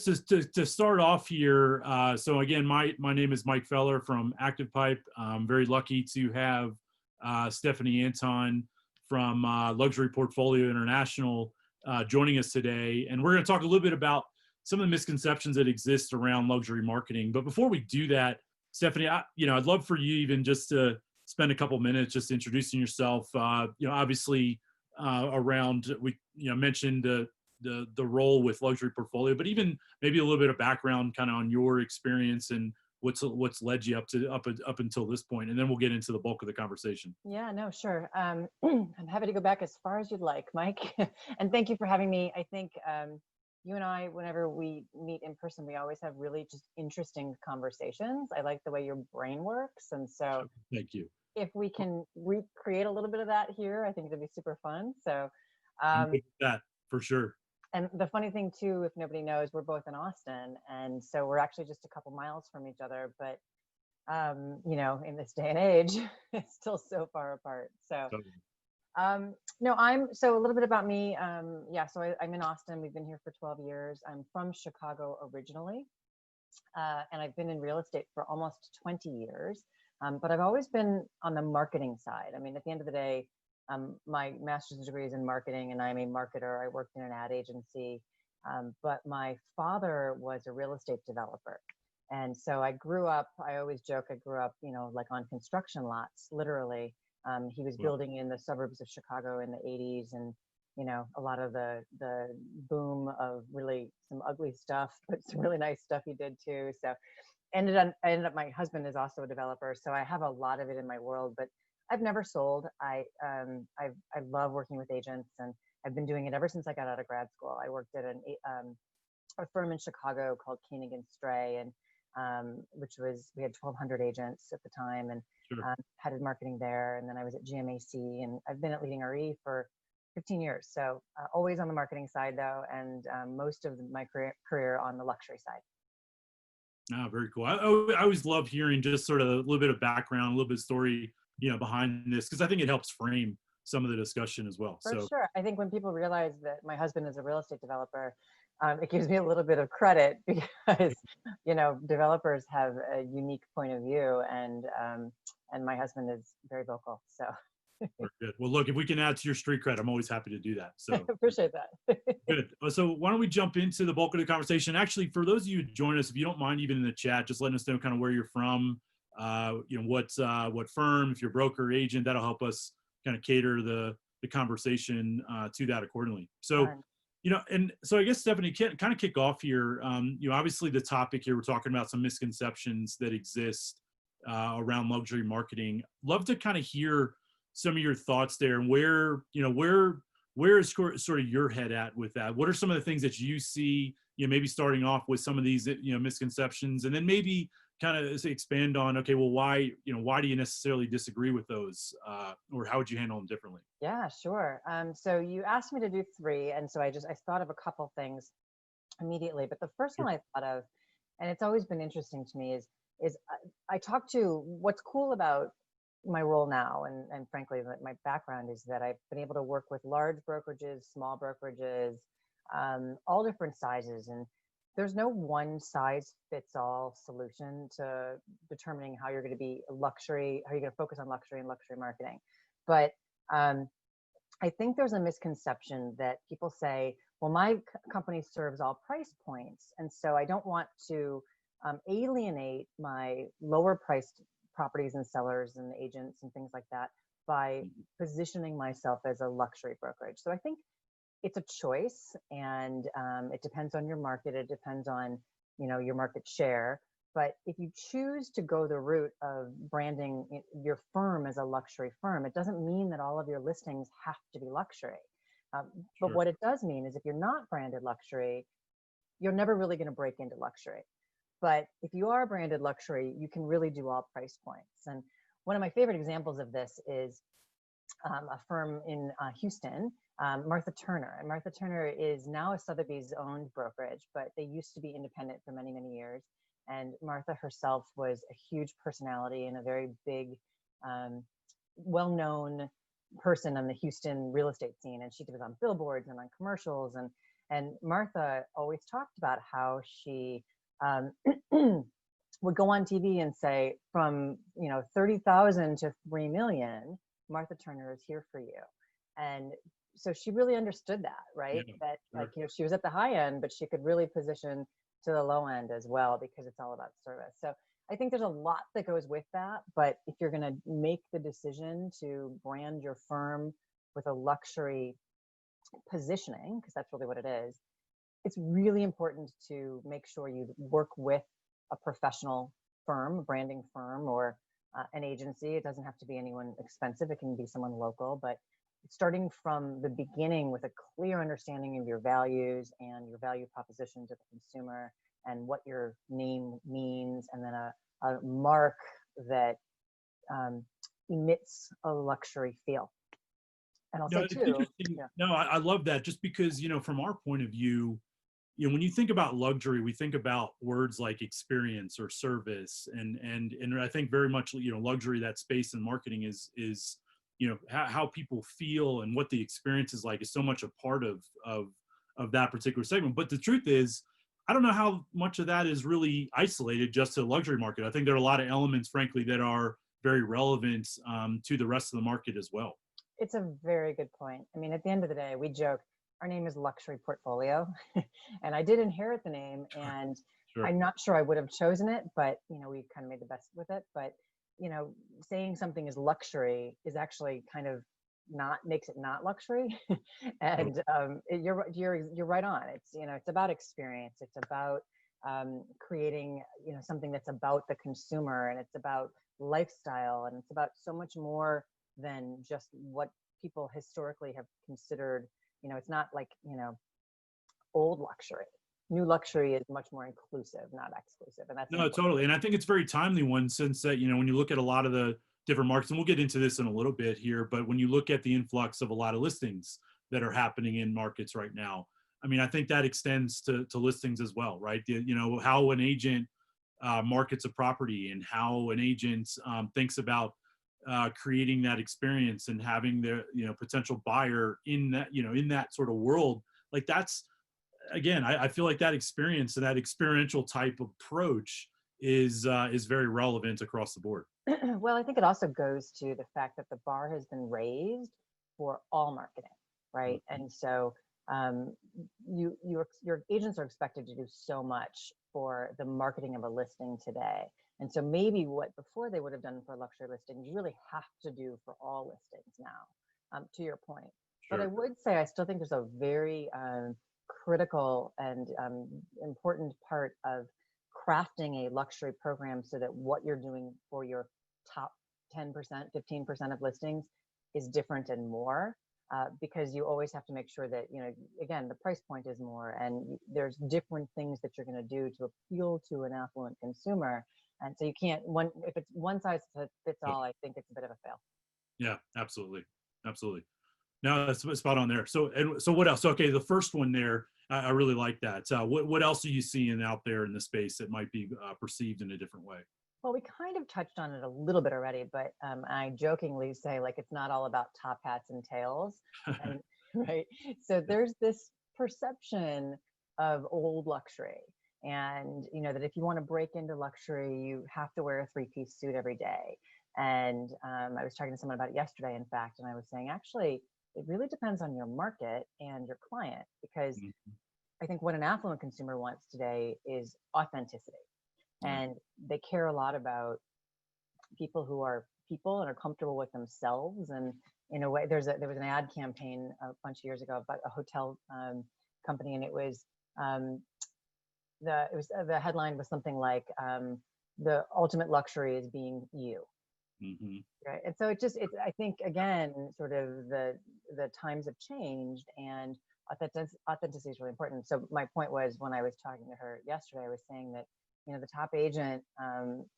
to start off here, so again, my name is Mike Feller from Active Pipe. I'm very lucky to have Stephanie Anton from Luxury Portfolio International joining us today. And we're going to talk a little bit about some of the misconceptions that exist around luxury marketing. But before we do that, Stephanie, I'd love for you even just to spend a couple minutes just introducing yourself. Obviously, around we mentioned the role with Luxury Portfolio, but even maybe a little bit of background kind of on your experience and what's led you up until this point, and then we'll get into the bulk of the conversation. Yeah, no, sure. I'm happy to go back as far as you'd like, Mike. And thank you for having me. I think you and I, whenever we meet in person, we always have really just interesting conversations. I like the way your brain works. And so thank you. If we can recreate a little bit of that here, I think it'd be super fun. So I'm good with that for sure. And the funny thing too, if nobody knows, we're both in Austin. And so we're actually just a couple miles from each other, but in this day and age, it's still so far apart. So, so a little bit about me. So I'm in Austin. We've been here for 12 years. I'm from Chicago originally. And I've been in real estate for almost 20 years. But I've always been on the marketing side. I mean, at the end of the day, my master's degree is in marketing and I'm a marketer. I worked in an ad agency, but my father was a real estate developer. And so I always joke, I grew up, like on construction lots, literally. He was building in the suburbs of Chicago in the 80s and, a lot of the boom of really some ugly stuff, but some really nice stuff he did too. So I ended up, my husband is also a developer. So I have a lot of it in my world, but I've never sold. I love working with agents, and I've been doing it ever since I got out of grad school. I worked at a firm in Chicago called Koenig and Stray, and we had 1,200 agents at the time, and headed marketing there. And then I was at GMAC, and I've been at Leading RE for 15 years. So always on the marketing side though, and most of my career on the luxury side. Oh, very cool. I always love hearing just sort of a little bit of background, a little bit of story, behind this, because I think it helps frame some of the discussion as well. For sure. I think when people realize that my husband is a real estate developer, it gives me a little bit of credit because, developers have a unique point of view, and my husband is very vocal. So. Good. Well, look, if we can add to your street cred, I'm always happy to do that. So appreciate that. Good. So why don't we jump into the bulk of the conversation? Actually, for those of you who join us, if you don't mind, even in the chat, just letting us know kind of where you're from, what firm, if you're a broker, agent, that'll help us kind of cater the conversation to that accordingly. So, and so I guess Stephanie can kind of kick off here. Obviously the topic here, we're talking about some misconceptions that exist around luxury marketing. Love to kind of hear some of your thoughts there, and where is sort of your head at with that? What are some of the things that you see, maybe starting off with some of these, misconceptions, and then maybe kind of expand on, okay, well, why do you necessarily disagree with those, or how would you handle them differently? Yeah, sure. So you asked me to do 3. And so I thought of a couple things immediately, but the first one I thought of, and it's always been interesting to me, is I talk to what's cool about my role now, and frankly, my background is that I've been able to work with large brokerages, small brokerages, all different sizes, and there's no one size fits all solution to determining how you're going to be luxury, how you're going to focus on luxury and luxury marketing. But I think there's a misconception that people say, well, my company serves all price points, and so I don't want to alienate my lower priced properties and sellers and agents and things like that by positioning myself as a luxury brokerage. So I think it's a choice, and it depends on your market. It depends on, your market share. But if you choose to go the route of branding your firm as a luxury firm, it doesn't mean that all of your listings have to be luxury. But what it does mean is if you're not branded luxury, you're never really going to break into luxury. But if you are branded luxury, you can really do all price points. And one of my favorite examples of this is a firm in Houston, Martha Turner. And Martha Turner is now a Sotheby's owned brokerage, but they used to be independent for many, many years. And Martha herself was a huge personality and a very big, well-known person on the Houston real estate scene. And she was on billboards and on commercials. And And Martha always talked about how she um, would go on TV and say, from 30,000 to 3 million, Martha Turner is here for you. And so she really understood that, right? Yeah, That like, sure. she was at the high end, but she could really position to the low end as well, because it's all about service. So I think there's a lot that goes with that. But if you're going to make the decision to brand your firm with a luxury positioning, because that's really what it is, it's really important to make sure you work with a professional firm, a branding firm, or an agency. It doesn't have to be anyone expensive. It can be someone local, but starting from the beginning with a clear understanding of your values and your value proposition to the consumer and what your name means, and then a mark that emits a luxury feel. And I'll No, say it's too, interesting. yeah, No, I love that, just because, from our point of view, when you think about luxury, we think about words like experience or service, and I think very much, luxury, that space in marketing is how people feel and what the experience is like, is so much a part of that particular segment. But the truth is, I don't know how much of that is really isolated just to the luxury market. I think there are a lot of elements, frankly, that are very relevant to the rest of the market as well. it's a very good point. I mean, at the end of the day, we joke our name is Luxury Portfolio, and I did inherit the name, and Sure. I'm not sure I would have chosen it, but we kind of made the best with it. But saying something is luxury is actually kind of not makes it not luxury. And you're right on. It's about experience. It's about creating something that's about the consumer, and it's about lifestyle, and it's about so much more than just what people historically have considered. It's not like old luxury. New luxury is much more inclusive, not exclusive, and that's No, important. totally. And I think it's very timely one, since that, when you look at a lot of the different markets, and we'll get into this in a little bit here, but when you look at the influx of a lot of listings that are happening in markets right now, I mean, I think that extends to listings as well, right? How an agent markets a property, and how an agent thinks about creating that experience and having the potential buyer in that sort of world. Like, that's, again, I feel like that experience and that experiential type of approach is very relevant across the board. Well, I think it also goes to the fact that the bar has been raised for all marketing, right? Mhm. And so your agents are expected to do so much for the marketing of a listing today. And so maybe what before they would have done for a luxury listing, you really have to do for all listings now, to your point. But I Sure. would say I still think there's a very critical and important part of crafting a luxury program so that what you're doing for your top 10%, 15% of listings is different and more. Because you always have to make sure that, again, the price point is more, and there's different things that you're going to do to appeal to an affluent consumer. And so you can't, if it's one size fits Yeah. all, I think it's a bit of a fail. Yeah, absolutely. Absolutely. No, that's spot on there. So what else? Okay, the first one there, I really like that. What else are you seeing out there in the space that might be perceived in a different way? Well, we kind of touched on it a little bit already, but I jokingly say, like, it's not all about top hats and tails. And right. So there's this perception of old luxury. And, that if you want to break into luxury, you have to wear a three-piece suit every day. And I was talking to someone about it yesterday, in fact, and I was saying, actually, it really depends on your market and your client, because Mhm. I think what an affluent consumer wants today is authenticity, Yeah. and they care a lot about people who are people and are comfortable with themselves. And in a way, there was an ad campaign a bunch of years ago about a hotel company, and it was the headline was something like the ultimate luxury is being you. Hmm. Right. And so it's I think, again, sort of the times have changed, and authenticity is really important. So my point was, when I was talking to her yesterday, I was saying that, the top agent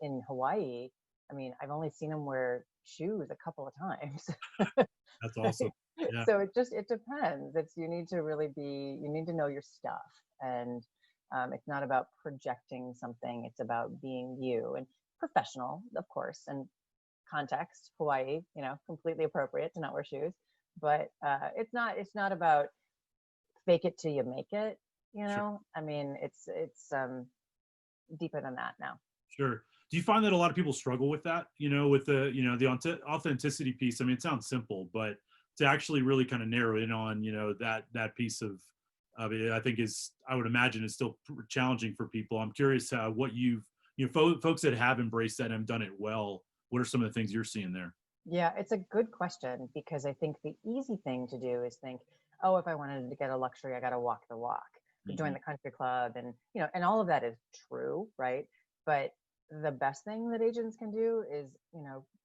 in Hawaii, I mean, I've only seen him wear shoes a couple of times. That's awesome. Right? Yeah. So it depends. You need to know your stuff. And it's not about projecting something. It's about being you, and professional, of course, and context. Hawaii, completely appropriate to not wear shoes, but it's not about fake it till you make it, Sure. I mean, it's deeper than that now. Sure. Do you find that a lot of people struggle with that? With the the authenticity piece. I mean, it sounds simple, but to actually really kind of narrow in on that piece of it, I think I would imagine is still challenging for people. I'm curious what folks that have embraced that and have done it well. What are some of the things you're seeing there? Yeah, it's a good question because I think the easy thing to do is think, oh, if I wanted to get a luxury, I got to walk the walk, join Hmm. the country club, and and all of that is true, right? But the best thing that agents can do is,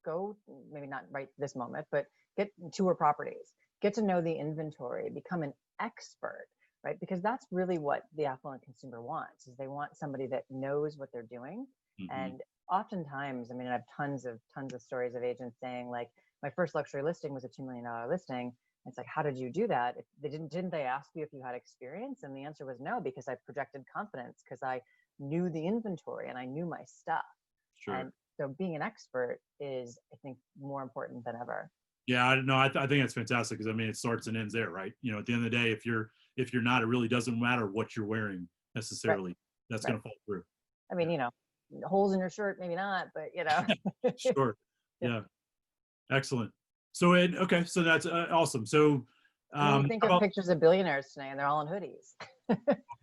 go, maybe not right this moment, but get tour properties, get to know the inventory, become an expert, right? Because that's really what the affluent consumer wants, is they want somebody that knows what they're doing. Hmm. And oftentimes, I mean, I have tons of stories of agents saying, like, my first luxury listing was a $2 million listing. It's like, how did you do that? If they didn't they ask you if you had experience? And the answer was no, because I projected confidence, because I knew the inventory and I knew my stuff. Sure. And so being an expert is, I think, more important than ever. Yeah, I don't know. I think that's fantastic because I mean, it starts and ends there, right? At the end of the day, if you're not, it really doesn't matter what you're wearing Right, necessarily. That's going right. to fall through. I Yeah. mean, holes in your shirt, maybe not, but Sure. yeah. Yeah. Excellent. So, okay, so that's awesome. So, I mean, you think how of about pictures of billionaires today and they're all in hoodies.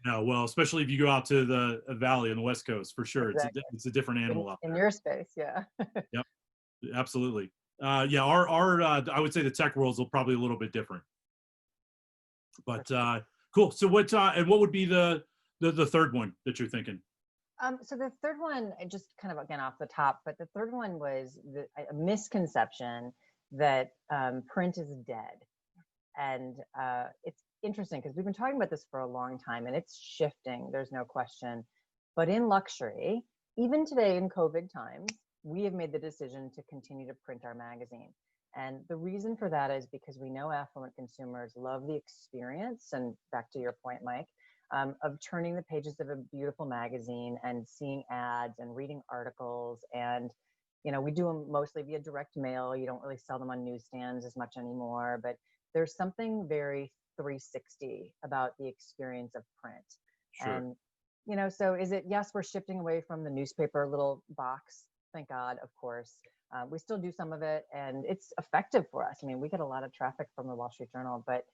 no? Well, especially if you go out to the valley on the West Coast, for sure, Exactly. it's a different animal out In there. your space, yeah. Yep, absolutely. Yeah, our I would say the tech world's probably a little bit different, For but sure. cool. So what would be the third one that you're thinking? So the third one, just kind of again off the top, but the third one was a misconception that print is dead. And it's interesting because we've been talking about this for a long time and it's shifting, there's no question. But in luxury, even today in COVID times, we have made the decision to continue to print our magazine. And the reason for that is because we know affluent consumers love the experience. And back to your point, Mike, of turning the pages of a beautiful magazine and seeing ads and reading articles. And, we do them mostly via direct mail. You don't really sell them on newsstands as much anymore, but there's something very 360 about the experience of print. Sure. And, so is it, yes, we're shifting away from the newspaper little box. Thank God, of course. We still do some of it and it's effective for us. I mean, we get a lot of traffic from the Wall Street Journal, but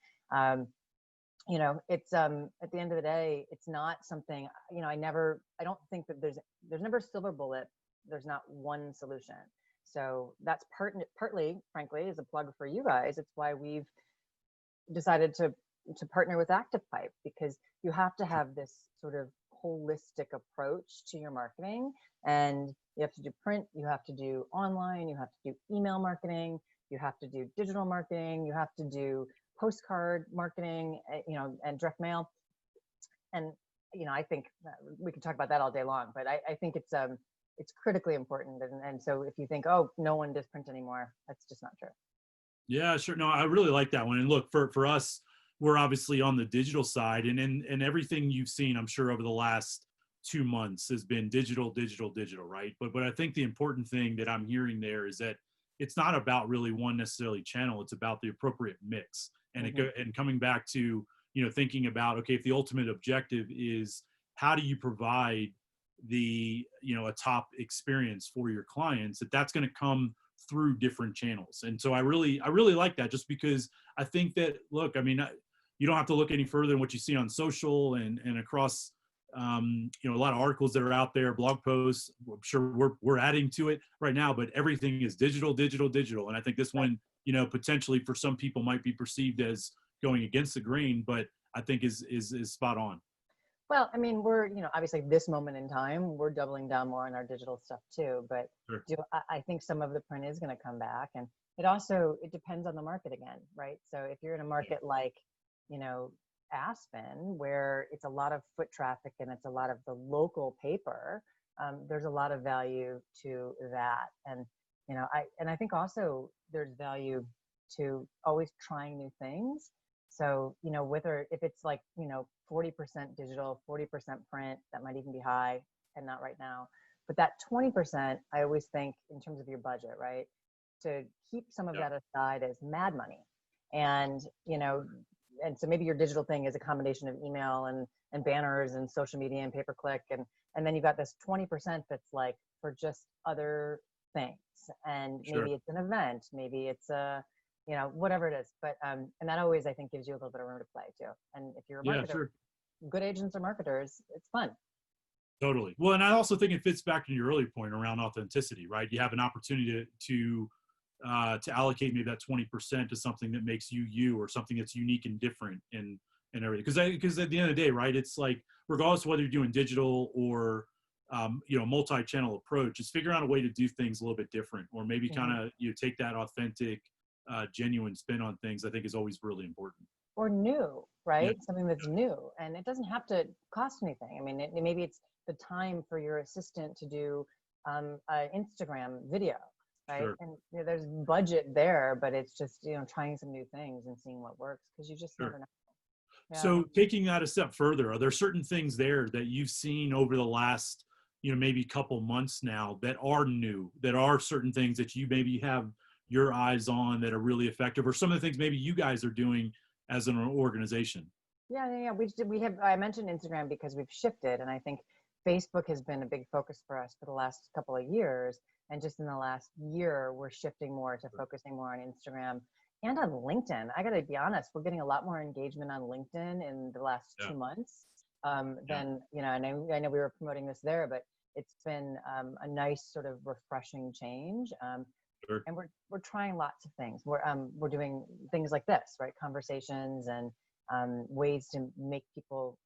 it's at the end of the day, it's not something, I don't think that there's never a silver bullet. There's not one solution. So that's partly, frankly, is a plug for you guys. It's why we've decided to partner with ActivePipe, because you have to have this sort of holistic approach to your marketing, and you have to do print, you have to do online, you have to do email marketing, you have to do digital marketing, you have to do postcard marketing, and direct mail. And I think we could talk about that all day long, but I think it's critically important. And so if you think, oh, no one does print anymore, that's just not true. Yeah, sure. No, I really like that one. And look, for us, we're obviously on the digital side, and everything you've seen, I'm sure, over the last 2 months has been digital, digital, digital, right? But I think the important thing that I'm hearing there is that it's not about really one necessarily channel. It's about the appropriate mix, and Hmm. and coming back to thinking about, okay, if the ultimate objective is how do you provide a top experience for your clients, that's going to come through different channels. And so I really like that, just because I think that, look, I mean, you don't have to look any further than what you see on social and across a lot of articles that are out there, blog posts. I'm sure we're adding to it right now, but everything is digital, digital, digital. And I think this Right. one, potentially for some people might be perceived as going against the grain, but I think is spot on. Well, I mean, we're, obviously this moment in time, we're doubling down more on our digital stuff too. But Sure. I think some of the print is going to come back. And it depends on the market again, right? So if you're in a Yeah. market like, you know, Aspen, where it's a lot of foot traffic and it's a lot of the local paper, there's a lot of value to that. And, I think also there's value to always trying new things. So, whether if it's like, 40% digital, 40% print, that might even be high and not right now. But that 20%, I always think in terms of your budget, right? To keep some of Yeah. that aside as mad money. And, and so maybe your digital thing is a combination of email and banners and social media and pay-per-click, and then you've got this 20% that's like for just other things, and Sure. maybe it's an event, maybe it's a, you know, whatever it is, but and that always, I think, gives you a little bit of room to play too. And if you're a Yeah, marketer, sure. good agents or marketers, it's fun. Totally. Well, and I also think it fits back to your earlier point around authenticity, right? You have an opportunity to allocate maybe that 20% to something that makes you you, or something that's unique and different, and everything. Because at the end of the day, right, it's like regardless of whether you're doing digital or you know, multi-channel approach, is figuring out a way to do things a little bit different, or maybe Mhm. kind of you take that authentic, genuine spin on things. I think is always really important. Or new, Yeah. right? Something that's new, and it doesn't have to cost anything. I mean, maybe it's the time for your assistant to do an Instagram video, right? Sure. And you know, there's budget there, but it's just, you know, trying some new things and seeing what works, because you just Sure. never know. Yeah. So taking that a step further, are there certain things there that you've seen over the last, you know, maybe couple months now that are new, that are certain things that you maybe have your eyes on that are really effective, or some of the things maybe you guys are doing as an organization? Yeah. We have, I mentioned Instagram because we've shifted, and I think Facebook has been a big focus for us for the last couple of years. And just in the last year, we're shifting more to focusing more on Instagram and on LinkedIn. I got to be honest, we're getting a lot more engagement on LinkedIn in the last Yeah. 2 months Yeah. than, you know, I know we were promoting this there, but it's been a nice sort of refreshing change. Sure. And we're trying lots of things. We're doing things like this, right? Conversations and ways to make people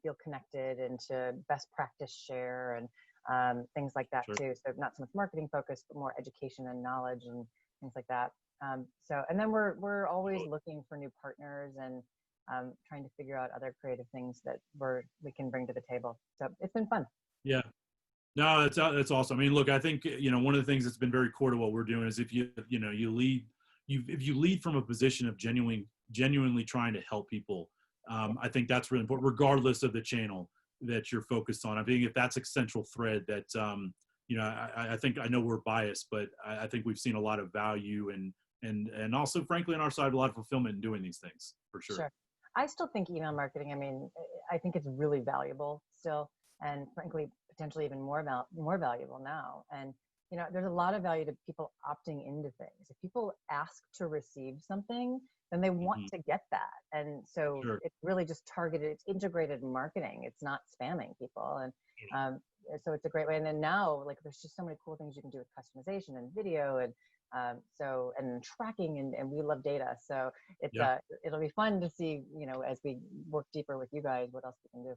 feel connected, and to best practice share, and things like that Sure. too. So not so much marketing focused, but more education and knowledge and things like that. So, and then we're always Totally. looking for new partners, and trying to figure out other creative things that we can bring to the table. So it's been fun. Yeah. No, that's awesome. I mean, look, I think, you know, one of the things that's been very core to what we're doing is if you know, you lead, if you lead from a position of genuinely trying to help people, I think that's really important, regardless of the channel that you're focused on. I think if that's a central thread that, you know, I think, I know we're biased, but I think we've seen a lot of value, and also, frankly, on our side, a lot of fulfillment in doing these things, for sure. Sure. I still think email marketing, I mean, I think it's really valuable still, and frankly, potentially even more valuable now. And, you know, there's a lot of value to people opting into things. If people ask to receive something, then they want Hmm. to get that. And so Sure. it's really just targeted, it's integrated marketing. It's not spamming people. And um, so it's a great way. And then now, like, there's just so many cool things you can do with customization and video, and and tracking, and we love data. So it's Yeah. it'll be fun to see, you know, as we work deeper with you guys, what else we can do.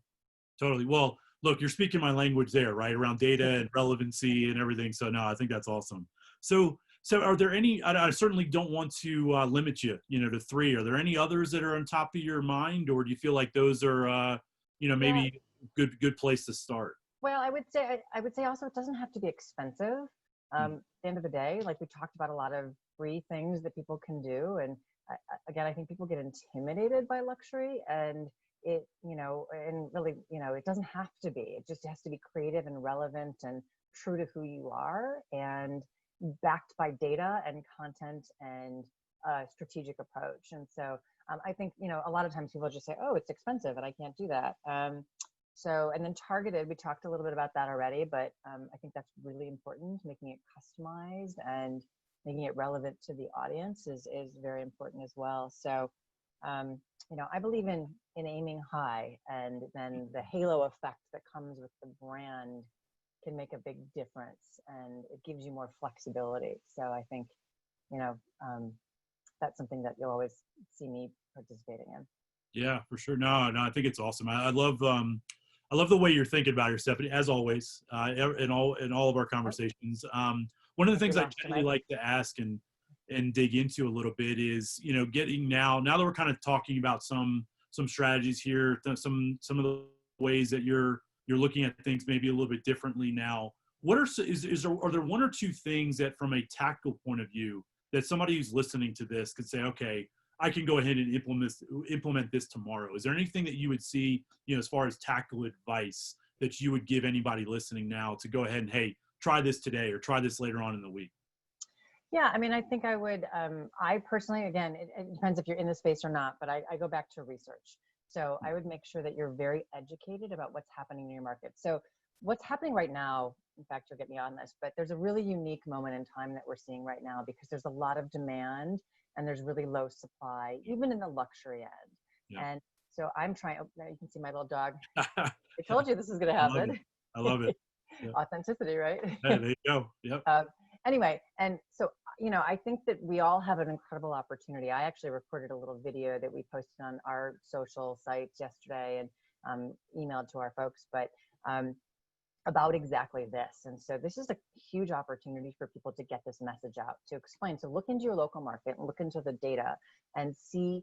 Totally. Well, look, you're speaking my language there, right? Around data and relevancy and everything. So no, I think that's awesome. So are there any, I certainly don't want to limit you, you know, to three. Are there any others that are on top of your mind, or do you feel like those are, you know, Yeah. maybe good place to start? Well, I would say also, it doesn't have to be expensive. Mm. At the end of the day, like we talked about, a lot of free things that people can do, and again, I think people get intimidated by luxury, and it, you know, and really, you know, it doesn't have to be. It just has to be creative and relevant and true to who you are, and backed by data and content and strategic approach. And so I think, you know, a lot of times people just say, "Oh, it's expensive, and I can't do that." So, and then targeted, we talked a little bit about that already, but I think that's really important. Making it customized and making it relevant to the audience is very important as well. So, you know, I believe in aiming high, and then the halo effect that comes with the brand can make a big difference, and it gives you more flexibility. So I think, you know, that's something that you'll always see me participating in. Yeah, for sure. No, I think it's awesome. I love the way you're thinking about yourself, as always, in all of our conversations. One of the Hope you things I laughed generally tonight. like to ask and dig into a little bit is, you know, getting now that we're kind of talking about some strategies here, some of the ways that you're looking at things maybe a little bit differently now. What are there one or two things that, from a tactical point of view, that somebody who's listening to this could say, okay, I can go ahead and implement this tomorrow? Is there anything that you would see, you know, as far as tactical advice that you would give anybody listening now to go ahead and, hey, try this today or try this later on in the week? Yeah, I mean, I think I would, I personally, again, it depends if you're in the space or not, but I go back to research. So I would make sure that you're very educated about what's happening in your market. So what's happening right now, in fact, you'll get me on this, but there's a really unique moment in time that we're seeing right now because there's a lot of demand and there's really low supply, even in the luxury end. Yeah. And so I'm trying, oh, now you can see my little dog. I I told you this is going to love it. happen. I love it. Yeah. Authenticity, right? Hey, there you go. Yep. Um, anyway, and so, I think that we all have an incredible opportunity. I actually recorded a little video that we posted on our social sites yesterday and emailed to our folks, but um, about exactly this. And so this is a huge opportunity for people to get this message out, to explain. So look into your local market and look into the data and see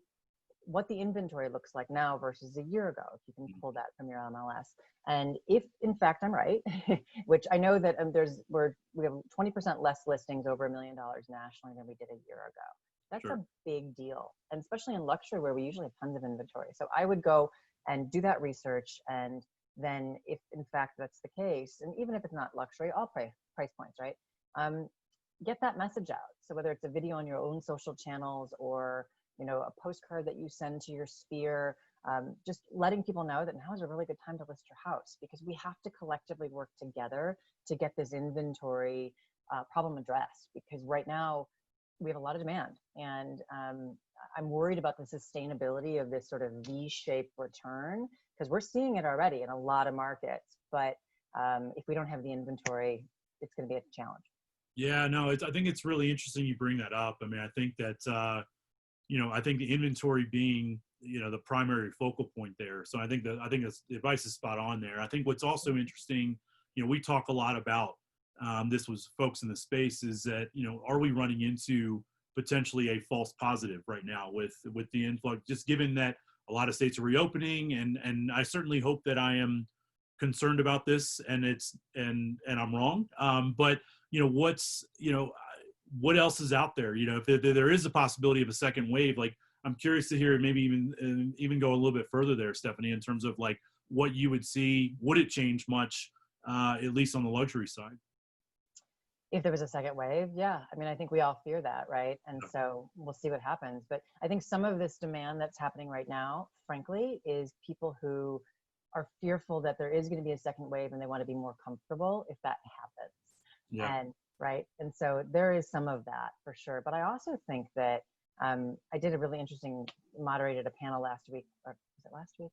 what the inventory looks like now versus a year ago, if you can pull that from your MLS. And if in fact I'm right, which I know that we have 20% less listings over $1 million nationally than we did a year ago. That's Sure. a big deal. And especially in luxury where we usually have tons of inventory. So I would go and do that research. And then if in fact that's the case, and even if it's not luxury, all price points, right? Get that message out. So whether it's a video on your own social channels or a postcard that you send to your sphere, just letting people know that now is a really good time to list your house because we have to collectively work together to get this inventory problem addressed. Because right now we have a lot of demand, and I'm worried about the sustainability of this sort of V-shaped return because we're seeing it already in a lot of markets. But if we don't have the inventory, it's going to be a challenge. Yeah, no, I think it's really interesting you bring that up. I mean, I think that, I think the inventory being, the primary focal point there. So I think that's, the advice is spot on there. I think what's also interesting, we talk a lot about, this was folks in the space is that, are we running into potentially a false positive right now with the influx, just given that a lot of states are reopening and I certainly hope that I am concerned about this and I'm wrong. But what else is out there? If there is a possibility of a second wave, like I'm curious to hear maybe even go a little bit further there, Stephanie, in terms of like what you would see. Would it change much, at least on the luxury side? If there was a second wave, yeah. I mean, I think we all fear that, right? And so we'll see what happens. But I think some of this demand that's happening right now, frankly, is people who are fearful that there is going to be a second wave and they want to be more comfortable if that happens. Yeah. And right. And so there is some of that for sure. But I also think that I did a really interesting, moderated a panel last week. Or was it last week?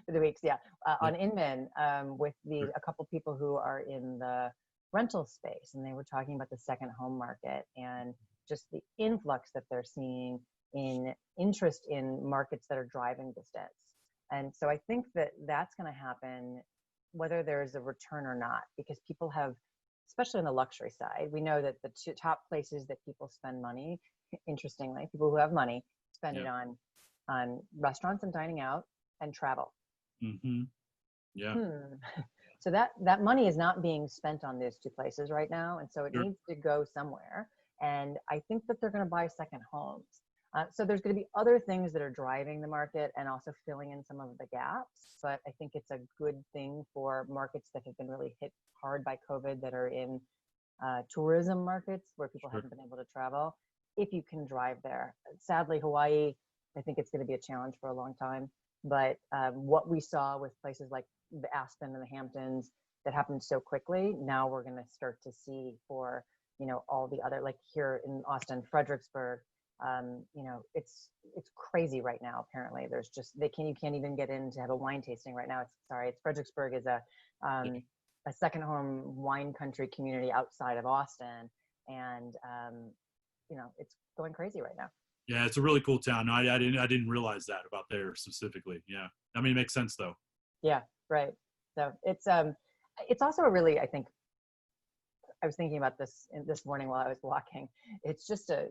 The weeks, yeah, on Inman with a couple people who are in the rental space, and they were talking about the second home market and just the influx that they're seeing in interest in markets that are driving distance. And so I think that that's going to happen whether there's a return or not, because people have, especially on the luxury side, we know that the two top places that people spend money, interestingly, people who have money spend it on restaurants and dining out and travel. Mm-hmm. Yeah. So that money is not being spent on those two places right now. And so it needs to go somewhere. And I think that they're going to buy second homes. So there's going to be other things that are driving the market and also filling in some of the gaps. But I think it's a good thing for markets that have been really hit hard by COVID, that are in tourism markets where people haven't been able to travel, if you can drive there. Sadly, Hawaii, I think it's going to be a challenge for a long time. But what we saw with places like the Aspen and the Hamptons that happened so quickly, now we're going to start to see for, all the other, like here in Austin, Fredericksburg, it's crazy right now. Apparently there's just, you can't even get in to have a wine tasting right now. It's Fredericksburg is a second home wine country community outside of Austin. And, it's going crazy right now. Yeah, it's a really cool town. No, I didn't realize that about there specifically. Yeah, I mean, it makes sense though. Yeah, right. So it's also a really, I think, I was thinking about this this morning while I was walking. It's just a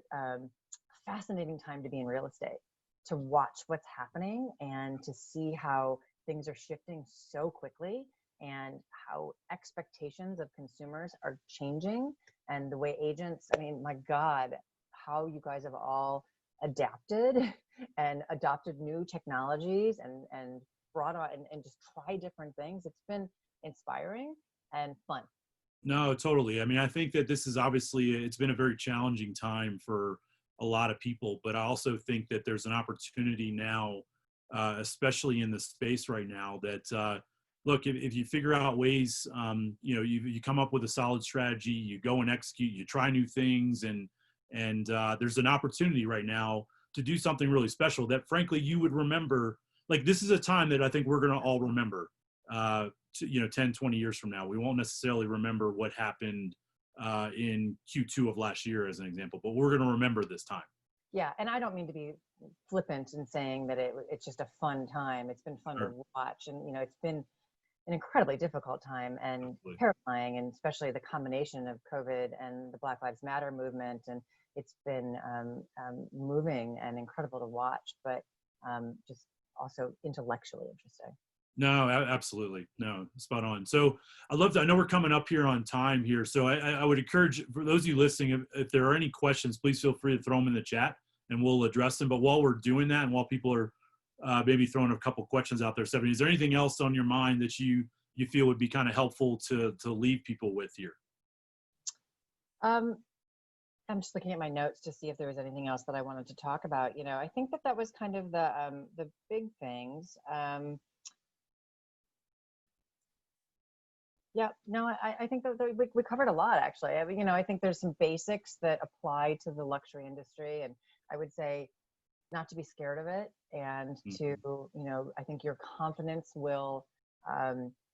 fascinating time to be in real estate, to watch what's happening and to see how things are shifting so quickly and how expectations of consumers are changing, and the way agents, I mean, my God, how you guys have all adapted and adopted new technologies and brought on and just try different things. It's been inspiring and fun. No, totally. I mean, I think that this is obviously, it's been a very challenging time for a lot of people, but I also think that there's an opportunity now, especially in the space right now, that look, if you figure out ways, you come up with a solid strategy, you go and execute, you try new things, and there's an opportunity right now to do something really special that, frankly, you would remember. Like, this is a time that I think we're going to all remember. 10, 20 years from now. We won't necessarily remember what happened in Q2 of last year, as an example, but we're going to remember this time. Yeah, and I don't mean to be flippant in saying that it's just a fun time. It's been fun Sure. to watch, and it's been an incredibly difficult time and Absolutely. terrifying, and especially the combination of COVID and the Black Lives Matter movement, and it's been moving and incredible to watch, but just also intellectually interesting. No, absolutely. No, spot on. So I know we're coming up here on time here. So I would encourage, for those of you listening, if there are any questions, please feel free to throw them in the chat and we'll address them. But while we're doing that, and while people are maybe throwing a couple questions out there, Stephanie, is there anything else on your mind that you feel would be kind of helpful to leave people with here? I'm just looking at my notes to see if there was anything else that I wanted to talk about. I think that was kind of the big things. Yeah, no, I think that we covered a lot, actually. I mean, I think there's some basics that apply to the luxury industry, and I would say not to be scared of it, and to, I think your confidence will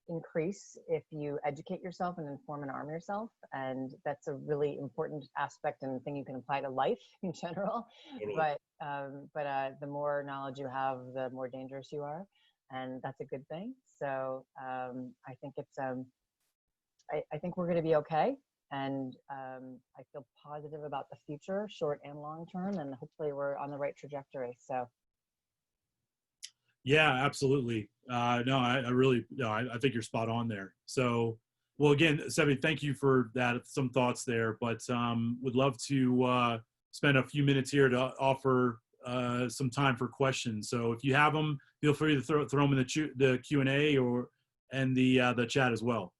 increase if you educate yourself and inform and arm yourself, and that's a really important aspect and thing you can apply to life in general. Totally. But the more knowledge you have, the more dangerous you are, and that's a good thing. So I think it's I think we're going to be okay, and I feel positive about the future, short and long term, and hopefully we're on the right trajectory. So, yeah, absolutely. No, I really, no, I think you're spot on there. So, well, again, Sebi, thank you for that. Some thoughts there, but would love to spend a few minutes here to offer some time for questions. So, if you have them, feel free to throw them in the Q&A and the chat as well.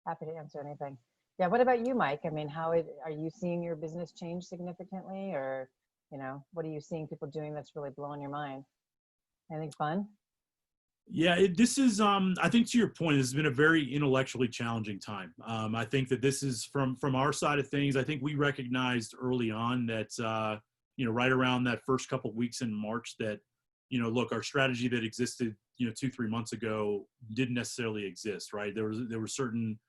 Happy to answer anything. Yeah. What about you, Mike? I mean, are you seeing your business change significantly, or, what are you seeing people doing that's really blowing your mind? Anything fun? Yeah, this is, I think, to your point, this has been a very intellectually challenging time. I think that this is from our side of things. I think we recognized early on that, right around that first couple of weeks in March that, look, our strategy that existed, 2-3 months ago didn't necessarily exist, right? There were certain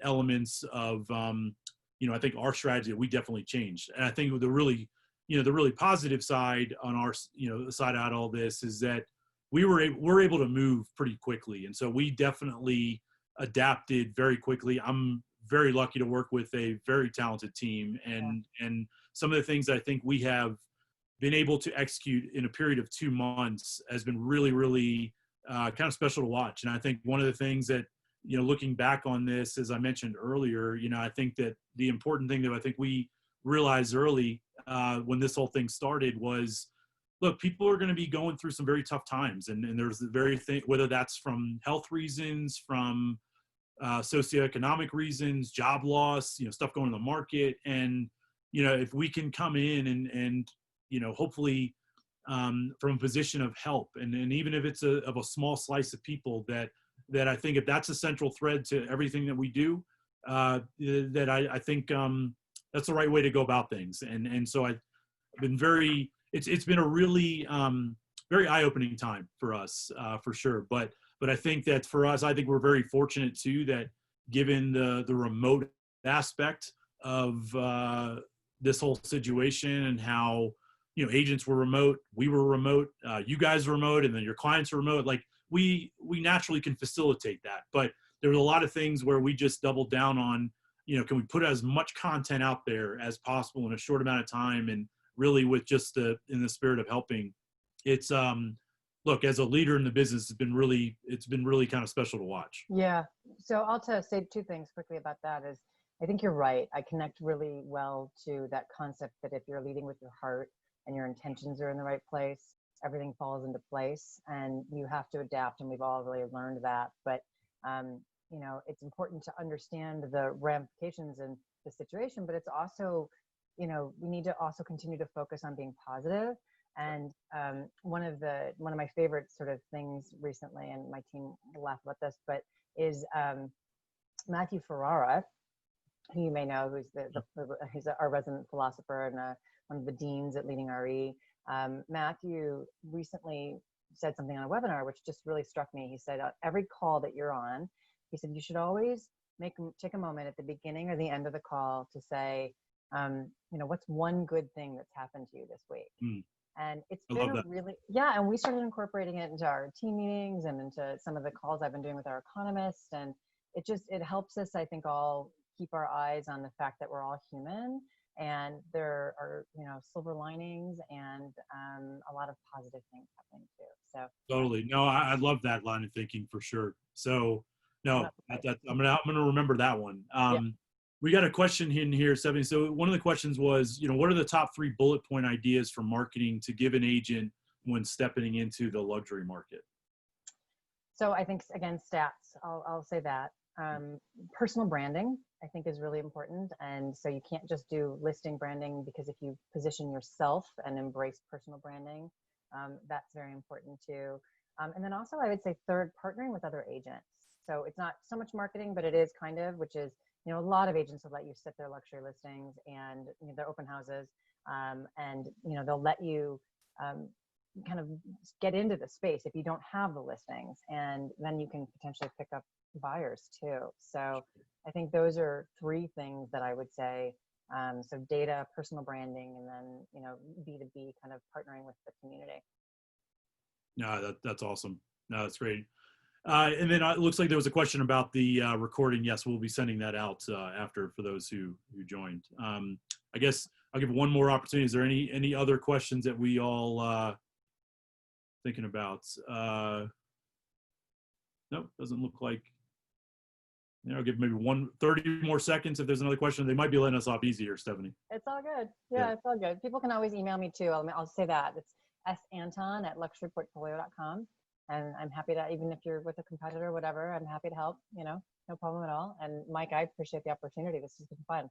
elements of, I think our strategy that we definitely changed. And I think the really positive side on our, side out all this is that we're able to move pretty quickly. And so we definitely adapted very quickly. I'm very lucky to work with a very talented team, and some of the things I think we have been able to execute in a period of 2 months has been really, really kind of special to watch. And I think one of the things that, looking back on this, as I mentioned earlier, I think that the important thing that I think we realized early when this whole thing started was, look, people are going to be going through some very tough times. And there's the very thing, whether that's from health reasons, from socioeconomic reasons, job loss, stuff going in the market. And, if we can come in and hopefully from a position of help, and even if it's of a small slice of people, that I think if that's a central thread to everything that we do, that I think that's the right way to go about things. And so I've been it's been a really very eye-opening time for us, for sure. But I think that for us, I think we're very fortunate too, that given the remote aspect of this whole situation, and how, agents were remote, we were remote, you guys were remote, and then your clients are remote. Like we naturally can facilitate that. But there was a lot of things where we just doubled down on, can we put as much content out there as possible in a short amount of time, and really with just in the spirit of helping. It's look, as a leader in the business, it's been really kind of special to watch. Yeah. So I'll say 2 things quickly about that. Is I think you're right. I connect really well to that concept that if you're leading with your heart and your intentions are in the right place, everything falls into place, and you have to adapt. And we've all really learned that. But it's important to understand the ramifications and the situation, but it's also, we need to also continue to focus on being positive. And one of my favorite sort of things recently, and my team will laugh about this, but is Matthew Ferrara, who you may know, who's he's our resident philosopher and one of the deans at Leading RE. Matthew recently said something on a webinar which just really struck me. He said, every call that you're on, he said, you should always take a moment at the beginning or the end of the call to say, what's one good thing that's happened to you this week? And it's been and we started incorporating it into our team meetings and into some of the calls I've been doing with our economists. And it helps us, I think, all keep our eyes on the fact that we're all human, and there are, silver linings and a lot of positive things happening too. So totally. No, I love that line of thinking for sure. So no, I'm gonna remember that one. We got a question in here, Stephanie. So one of the questions was, what are the top 3 bullet point ideas for marketing to give an agent when stepping into the luxury market? So I think, again, stats, I'll say that. Personal branding, I think, is really important. And so you can't just do listing branding, because if you position yourself and embrace personal branding, that's very important too. And then also, I would say third, partnering with other agents. So it's not so much marketing, but it is kind of, which is, a lot of agents will let you set their luxury listings and their open houses, and they'll let you kind of get into the space if you don't have the listings, and then you can potentially pick up buyers too. So I think those are 3 things that I would say. So data, personal branding, and then B2B, kind of partnering with the community. No, that's awesome. No, that's great. And then it looks like there was a question about the recording. Yes, we'll be sending that out after for those who joined. I guess I'll give one more opportunity. Is there any other questions that we all thinking about? Nope, doesn't look like. I'll give maybe 30 more seconds if there's another question. They might be letting us off easier, Stephanie. It's all good. Yeah, it's all good. People can always email me too. I'll say that. It's santon@luxuryportfolio.com. And I'm happy to, even if you're with a competitor or whatever, I'm happy to help, no problem at all. And Mike, I appreciate the opportunity. This has been fun.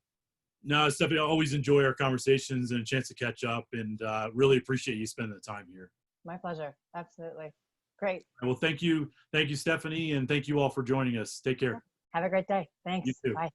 No, Stephanie, I always enjoy our conversations and a chance to catch up, and really appreciate you spending the time here. My pleasure. Absolutely. Great. Well, thank you, Stephanie, and thank you all for joining us. Take care. Have a great day. Thanks. You too. Bye.